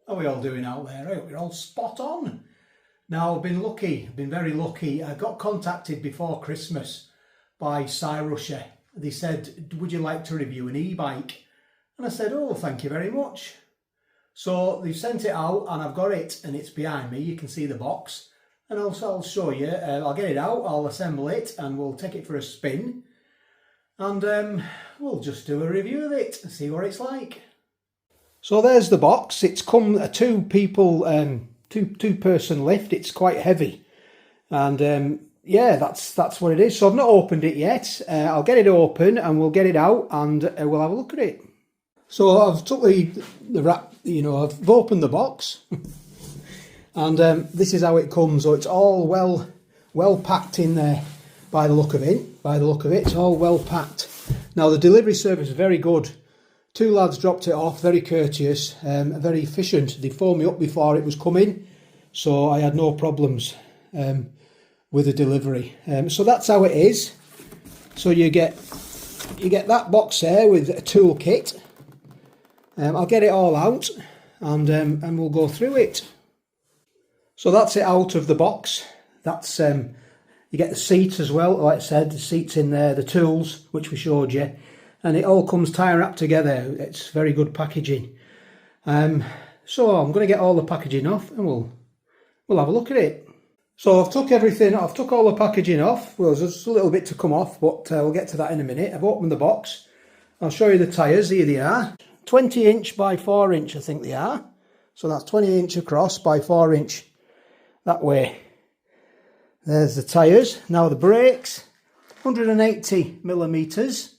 How are we all doing out there? I hope you're all spot on. Now, I've been very lucky. I got contacted before Christmas by Cyrusher. They said, would you like to review an e-bike? And I said, oh, thank you very much. So they've sent it out and I've got it and it's behind me. You can see the box. And I'll show you. I'll get it out, I'll assemble it and we'll take it for a spin. And we'll just do a review of it and see what it's like. So there's the box. It's come a two-person lift. It's quite heavy, and yeah, that's what it is. So I've not opened it yet. I'll get it open and we'll get it out and we'll have a look at it. So I've took the wrap. I've opened the box, and this is how it comes. So it's all well packed in there. By the look of it, it's all well packed. Now the delivery service is very good. Two lads dropped it off, very courteous, very efficient. They phoned me up before it was coming, so I had no problems with the delivery. So that's how it is. So you get that box there with a tool kit. I'll get it all out and we'll go through it. So that's it out of the box. That's you get the seat as well, like I said, the seat's in there, the tools, which we showed you. And it all comes tie wrapped together. It's very good packaging. So I'm going to get all the packaging off and we'll have a look at it. So I've took all the packaging off. Well, there's just a little bit to come off, but we'll get to that in a minute. I've opened the box. I'll show you the tyres. Here they are. 20 inch by 4 inch, I think they are. So that's 20 inch across by 4 inch that way. There's the tyres. Now the brakes, 180 millimetres.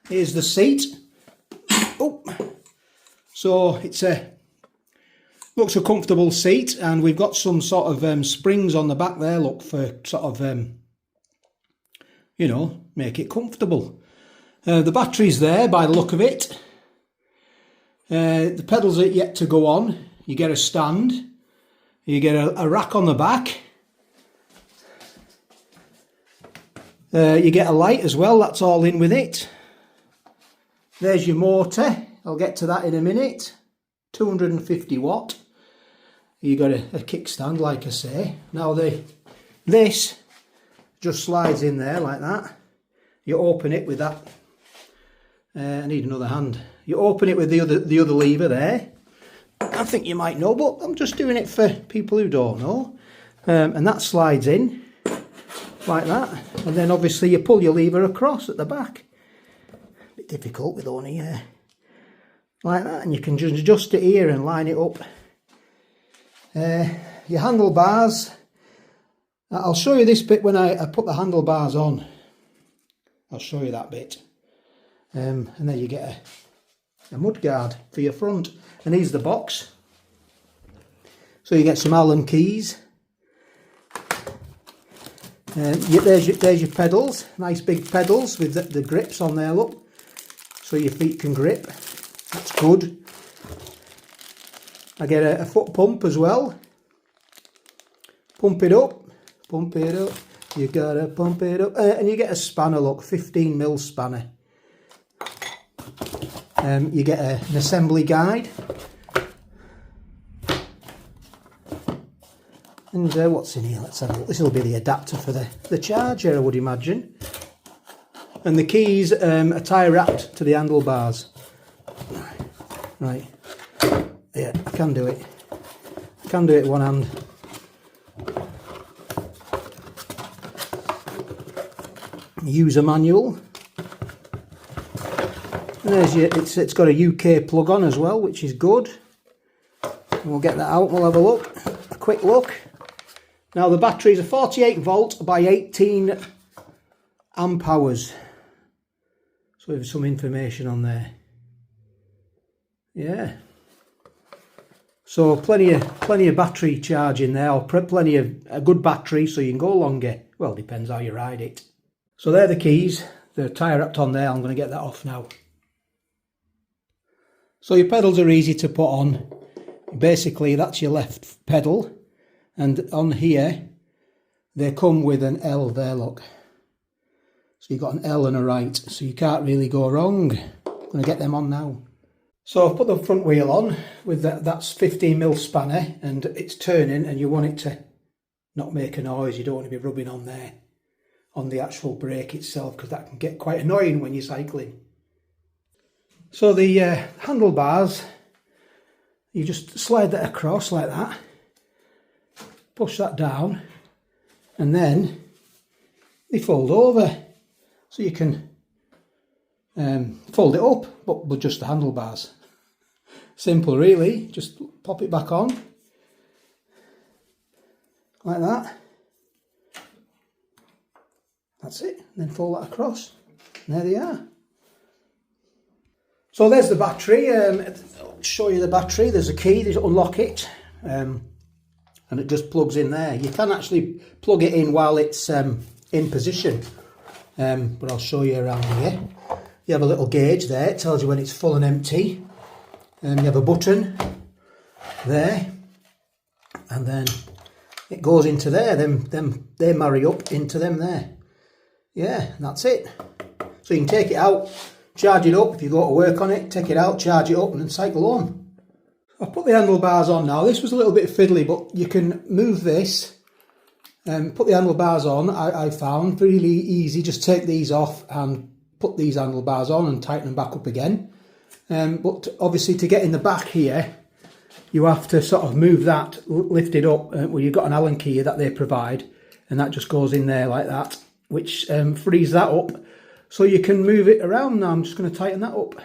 Here's the seat. Oh, so looks a comfortable seat, and we've got some sort of springs on the back there. Look for sort of make it comfortable. The battery's there by the look of it. The pedals are yet to go on. You get a stand. You get a rack on the back. You get a light as well. That's all in with it. There's your motor. I'll get to that in a minute. 250 watt. You got a kickstand, like I say. Now this just slides in there like that. You open it with that. I need another hand. You open it with the other lever there. I think you might know, but I'm just doing it for people who don't know. And that slides in like that. And then obviously you pull your lever across at the back. A bit difficult with only like that. And you can just adjust it here and line it up. Your handlebars. I'll show you this bit when I put the handlebars on. I'll show you that bit. And then you get a mud guard for your front. And here's the box. So you get some Allen keys. There's your pedals. Nice big pedals with the grips on there, look. So your feet can grip. That's good. I get a foot pump as well. Pump it up. Pump it up. You gotta pump it up. And you get a spanner, look, 15mm spanner. You get an assembly guide. And what's in here? Let's have a look. This will be the adapter for the charger, I would imagine. And the keys are tie wrapped to the handlebars. Right. Yeah, I can do it. I can do it one hand. User manual. And there's it's got a UK plug on as well, which is good. And we'll get that out. We'll have a quick look. Now the battery is a 48 volt by 18 amp hours. So there's some information on there. Yeah. So plenty of battery charge in there, or plenty of a good battery, so you can go longer. Well, depends how you ride it. So they're the keys. They're tie wrapped on there. I'm going to get that off now. So your pedals are easy to put on. Basically, that's your left pedal. And on here, they come with an L there, look. So you've got an L and a right, so you can't really go wrong. I'm going to get them on now. So I've put the front wheel on with that's 15mm spanner, and it's turning, and you want it to not make a noise. You don't want to be rubbing on there, on the actual brake itself, because that can get quite annoying when you're cycling. So the handlebars, you just slide that across like that, push that down, and then they fold over. So you can fold it up, but with just the handlebars. Simple really, just pop it back on like that. That's it, and then fold that across, and there they are. So there's the battery. I'll show you the battery. There's a key, there's unlock it, and it just plugs in there. You can actually plug it in while it's in position, but I'll show you around here. You have a little gauge there, it tells you when it's full and empty. You have a button there, and then it goes into there. They marry up into them there. Yeah, and that's it. So you can take it out, charge it up if you go to work on it, take it out, charge it up, and then cycle home. I've put the handlebars on now. This was a little bit fiddly, but you can move this and put the handlebars on. I found really easy. Just take these off and put these handlebars on and tighten them back up again. But obviously to get in the back here, you have to sort of move that, lift it up. Well, you've got an Allen key that they provide, and that just goes in there like that, which frees that up. So you can move it around now. I'm just going to tighten that up.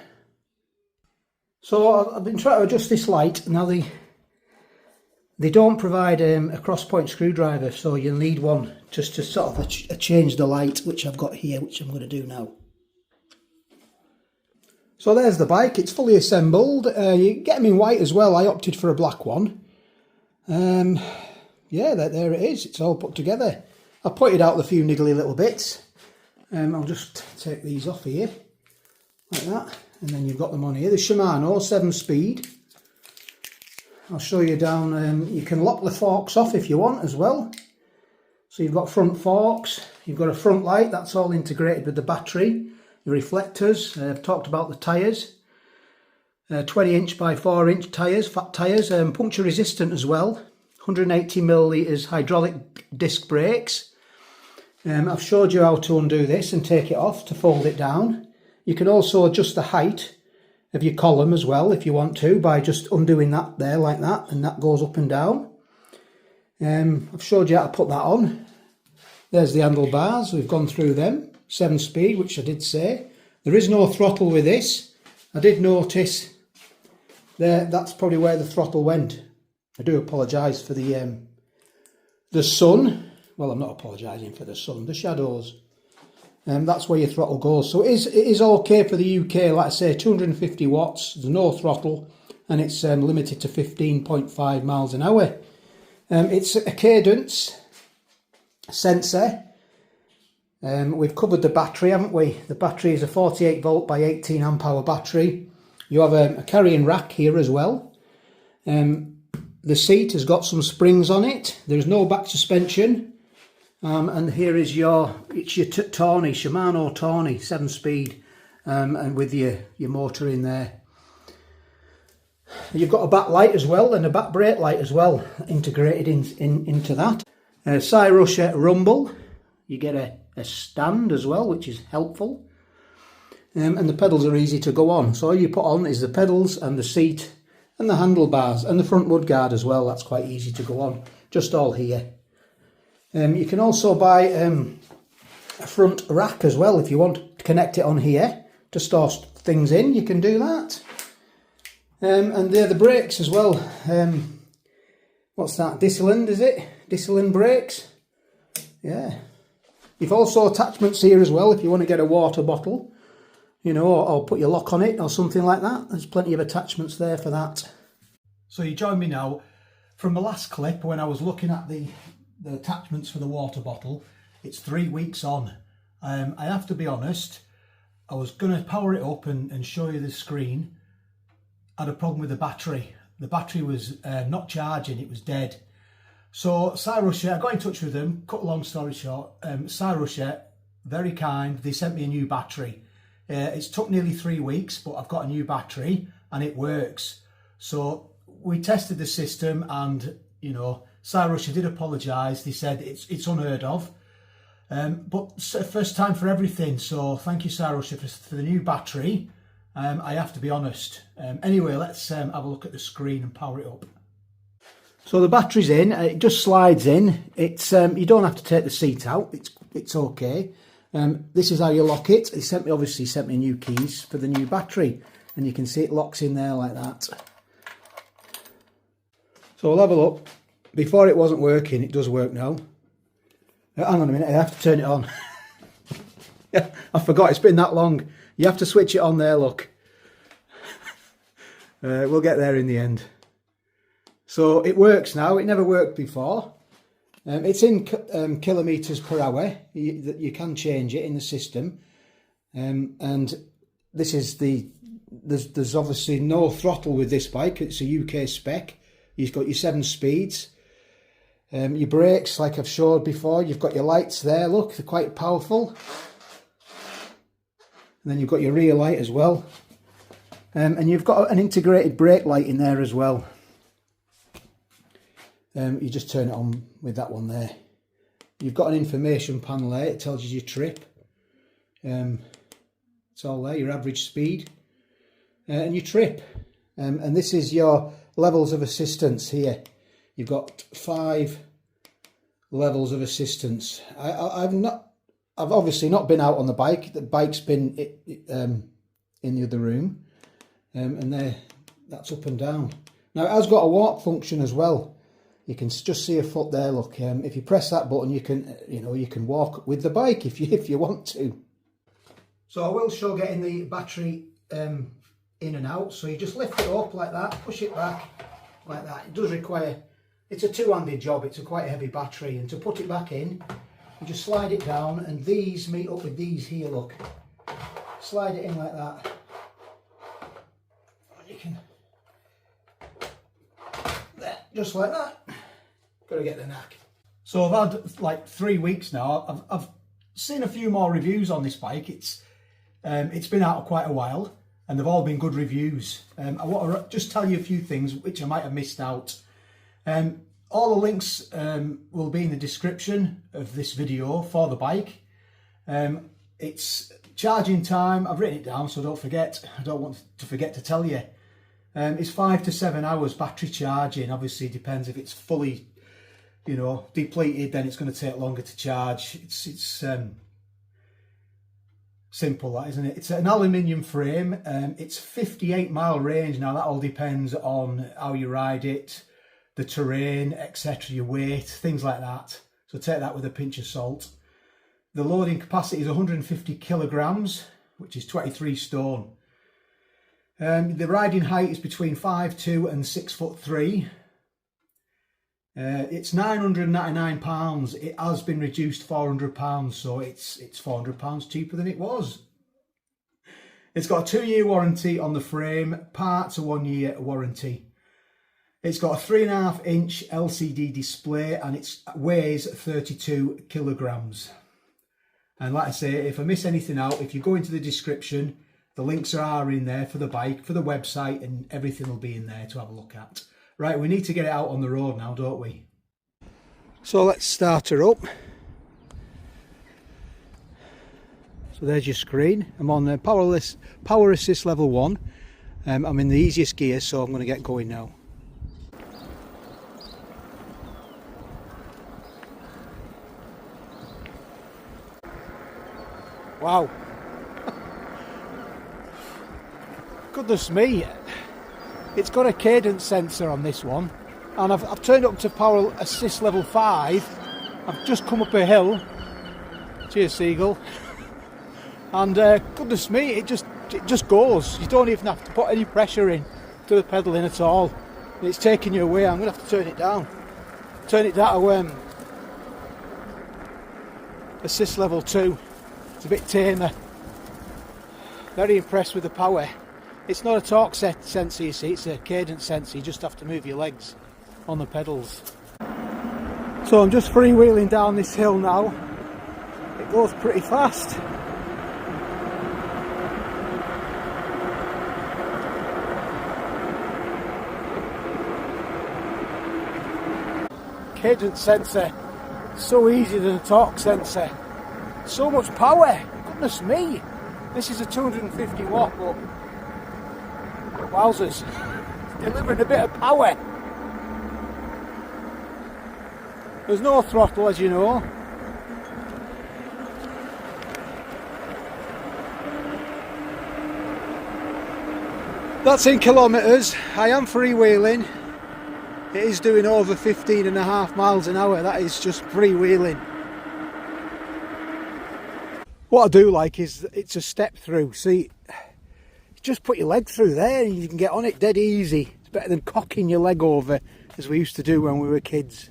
So I've been trying to adjust this light. Now they don't provide a cross point screwdriver, so you'll need one just to sort of change the light, which I've got here, which I'm going to do now. So there's the bike, it's fully assembled. You get them in white as well. I opted for a black one. Yeah, there it is, it's all put together. I pointed out the few niggly little bits. I'll just take these off here, like that, and then you've got them on here. The Shimano 7-speed. I'll show you down, you can lock the forks off if you want as well. So you've got front forks, you've got a front light, that's all integrated with the battery. The reflectors, I've talked about the tyres, 20" by 4" tyres, fat tyres, puncture resistant as well, 180mm hydraulic disc brakes. I've showed you how to undo this and take it off to fold it down. You can also adjust the height of your column as well if you want to, by just undoing that there like that, and that goes up and down. I've showed you how to put that on. There's the handlebars, we've gone through them. 7-speed, which I did say. There is no throttle with this. I did notice there, that's probably where the throttle went. I do apologise for the sun. Well, I'm not apologising for the sun, the shadows. That's where your throttle goes. So it is okay for the UK, like I say, 250 watts, there's no throttle, and it's limited to 15.5 miles an hour. It's a cadence sensor. We've covered the battery, haven't we? The battery is a 48 volt by 18 amp hour battery. You have a carrying rack here as well. The seat has got some springs on it. There's no back suspension. And here is your Tawny, Shimano Tawny 7-speed, and with your motor in there. You've got a back light as well, and a back brake light as well, integrated into that. Cyrusher Rumble. You get a stand as well, which is helpful. And the pedals are easy to go on. So all you put on is the pedals and the seat and the handlebars and the front mudguard as well. That's quite easy to go on, just all here. You can also buy a front rack as well if you want to connect it on here to store things in. You can do that. And they're the brakes as well. What's that? Disciplined, is it? Disciplined brakes. Yeah. You've also attachments here as well if you want to get a water bottle, you know, or put your lock on it or something like that. There's plenty of attachments there for that. So you join me now from the last clip when I was looking at the attachments for the water bottle. It's 3 weeks on. I have to be honest, I was going to power it up and show you the screen. I had a problem with the battery. The battery was not charging, it was dead. So Cyrusher, I got in touch with them, cut a long story short, Cyrusher, very kind, they sent me a new battery. It's took nearly 3 weeks, but I've got a new battery. and it works. So we tested the system, and you know, Cyrusher did apologise. They said it's unheard of, but first time for everything. So thank you, Cyrusher, for the new battery. I have to be honest. Anyway, let's have a look at the screen and power it up. So the battery's in. It just slides in. It's you don't have to take the seat out. It's okay. This is how you lock it. They obviously sent me new keys for the new battery, and you can see it locks in there like that. So we'll have a look. Before it wasn't working. It does work now. Hang on a minute. I have to turn it on. Yeah, I forgot. It's been that long. You have to switch it on there, look. We'll get there in the end. So it works now. It never worked before. It's in kilometres per hour. You can change it in the system. And this is there's obviously no throttle with this bike. It's a UK spec. You've got your 7 speeds. Your brakes, like I've showed before. You've got your lights there. Look, they're quite powerful. And then you've got your rear light as well. And you've got an integrated brake light in there as well. You just turn it on with that one there. You've got an information panel there. It tells you your trip. It's all there, your average speed. And your trip. And this is your levels of assistance here. You've got 5 levels of assistance. I've obviously not been out on the bike. The bike's been in the other room, and that's up and down. Now it has got a walk function as well. You can just see a foot there. Look, if you press that button, you can walk with the bike if you want to. So I will show getting the battery in and out. So you just lift it up like that, push it back like that. It does require. It's a two-handed job. It's a quite heavy battery, and to put it back in, you just slide it down, and these meet up with these here, look. Slide it in like that. And you can, there, just like that. Got to get the knack. So I've had like 3 weeks now. I've seen a few more reviews on this bike. It's been out quite a while, and they've all been good reviews. I want to just tell you a few things which I might have missed out. All the links will be in the description of this video for the bike. It's charging time. I've written it down, so don't forget. I don't want to forget to tell you. It's 5 to 7 hours battery charging. Obviously, it depends if it's fully, depleted. Then it's going to take longer to charge. It's simple, that, isn't it? It's an aluminium frame. It's 58-mile range. Now that all depends on how you ride it, the terrain, etc., your weight, things like that. So take that with a pinch of salt. The loading capacity is 150 kilograms, which is 23 stone. The riding height is between 5'2" and 6'3". It's £999. It has been reduced £400, so it's £400 cheaper than it was. It's got a 2-year warranty on the frame, parts a 1-year warranty. It's got a 3.5-inch LCD display, and it weighs 32 kilograms. And like I say, if I miss anything out, if you go into the description, the links are in there for the bike, for the website, and everything will be in there to have a look at. Right, we need to get it out on the road now, don't we? So let's start her up. So there's your screen. I'm on the power assist level 1. I'm in the easiest gear, so I'm going to get going now. Wow. Goodness me. It's got a cadence sensor on this one, and I've turned up to power assist level 5. I've just come up a hill. Cheers, Seagull. And goodness me, it just goes. You don't even have to put any pressure in to the pedalling at all. It's taking you away. I'm going to have to turn it down. Turn it down to assist level 2. It's a bit tamer. Very impressed with the power. It's not a torque sensor, you see, it's a cadence sensor. You just have to move your legs on the pedals. So I'm just freewheeling down this hill now. It goes pretty fast. cadence sensor. So easier than a torque sensor. So much power. Goodness me. This is a 250 watt, but wowzers. It's delivering a bit of power. There's no throttle, as you know. That's in kilometres. I am freewheeling. It is doing over 15.5 miles an hour. That is just freewheeling. What I do like is it's a step through. See, just put your leg through there and you can get on it dead easy. It's better than cocking your leg over as we used to do when we were kids.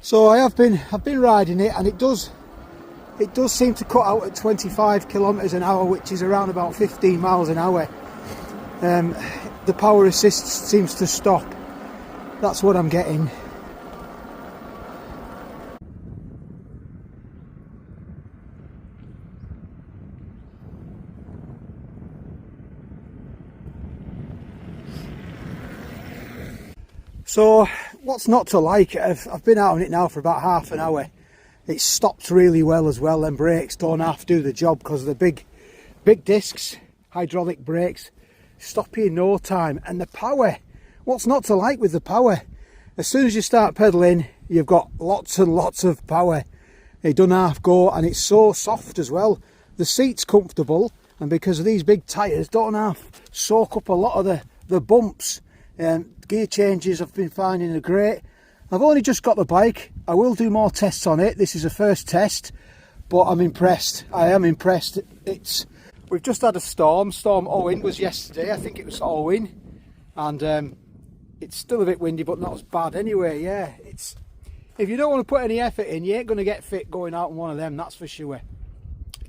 So I've been riding it, and it does seem to cut out at 25 kilometres an hour, which is around about 15 miles an hour. The power assist seems to stop. That's what I'm getting. So what's not to like? I've been out on it now for about half an hour. It stops really well as well, and brakes don't have to do the job because the big discs, hydraulic brakes, stop you in no time. And the power, what's not to like with the power? As soon as you start pedalling, you've got lots and lots of power. It doesn't half go, and it's so soft as well. The seat's comfortable, and because of these big tyres, don't half soak up a lot of the bumps. Gear changes I've been finding are great. I've only just got the bike. I will do more tests on it. This is a first test, but I'm impressed. I am impressed. We've just had a storm. Storm Owen was yesterday. I think it was Owen, and it's still a bit windy, but not as bad anyway. Yeah, if you don't want to put any effort in, you ain't going to get fit going out on one of them, that's for sure.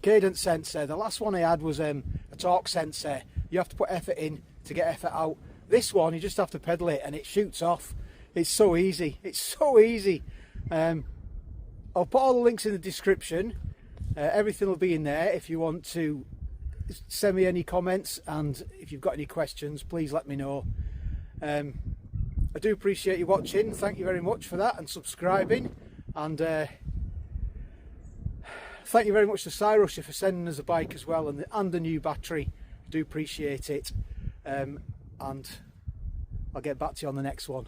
Cadence sensor. The last one I had was a torque sensor. You have to put effort in to get effort out. This one, you just have to pedal it and it shoots off. It's so easy. It's so easy. I'll put all the links in the description. Everything will be in there if you want to send me any comments, and if you've got any questions, please let me know. I do appreciate you watching. Thank you very much for that, and subscribing. And thank you very much to Cyrusher for sending us a bike as well, and a new battery. I do appreciate it. And I'll get back to you on the next one.